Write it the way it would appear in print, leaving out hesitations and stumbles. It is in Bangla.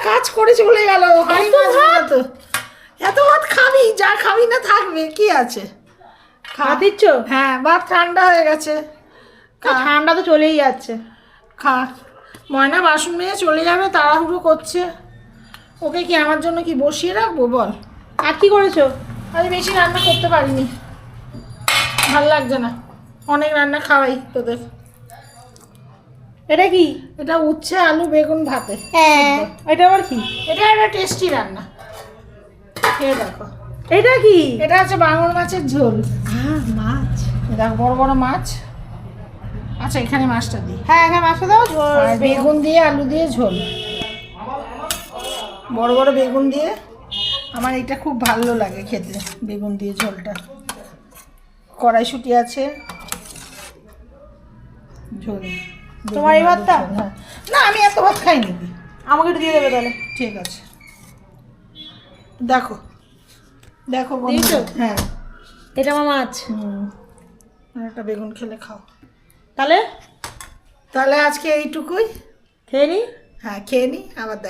কাজ করে চলে গেল। তো এত ভাত খাবি, যা খাবি না থাকবে, কি আছে খা দিচ্ছ? হ্যাঁ, ভাত ঠান্ডা হয়ে গেছে। ঠান্ডা তো চলেই যাচ্ছে। খা। ময়না বাসন মেয়ে চলে যাবে, তাড়াহুড়ো করছে। ওকে কি আমার জন্য কি বসিয়ে রাখবো বল? আর কি করেছো? আমি বেশি রান্না করতে পারিনি, ভাল লাগছে না। অনেক রান্না খাওয়াই তোদের। এটা কি? এটা উচ্ছে আলু বেগুন ভাতে। হ্যাঁ, এটা আবার কি? এটা একটা টেস্টি রান্না, খেয়ে দেখো। এটা কি? এটা হচ্ছে বাঙর মাছের ঝোল। মাছ। দেখো বড় বড় মাছ। আচ্ছা, এখানে মাছটা দিই। হ্যাঁ হ্যাঁ, মাছটা দাও। আর বেগুন দিয়ে আলু দিয়ে ঝোল, বড় বড় বেগুন দিয়ে। আমার এটা খুব ভালো লাগে খেতে, বেগুন দিয়ে ঝোলটা। কড়াইশুঁটি আছে, ঝোল। তোমার এই ভাতটা? হ্যাঁ, না আমি এত ভাত খাই নাকি। আমাকে একটু দিয়ে দেবে তাহলে। ঠিক আছে, দেখো দেখো দিয়েছো? হ্যাঁ, এটা আমার মাছ। একটা বেগুন খেলে খাও। তাহলে তাহলে আজকে এইটুকুই। খেয়ে নি। হ্যাঁ, খেয়ে নি, আবার দেখ।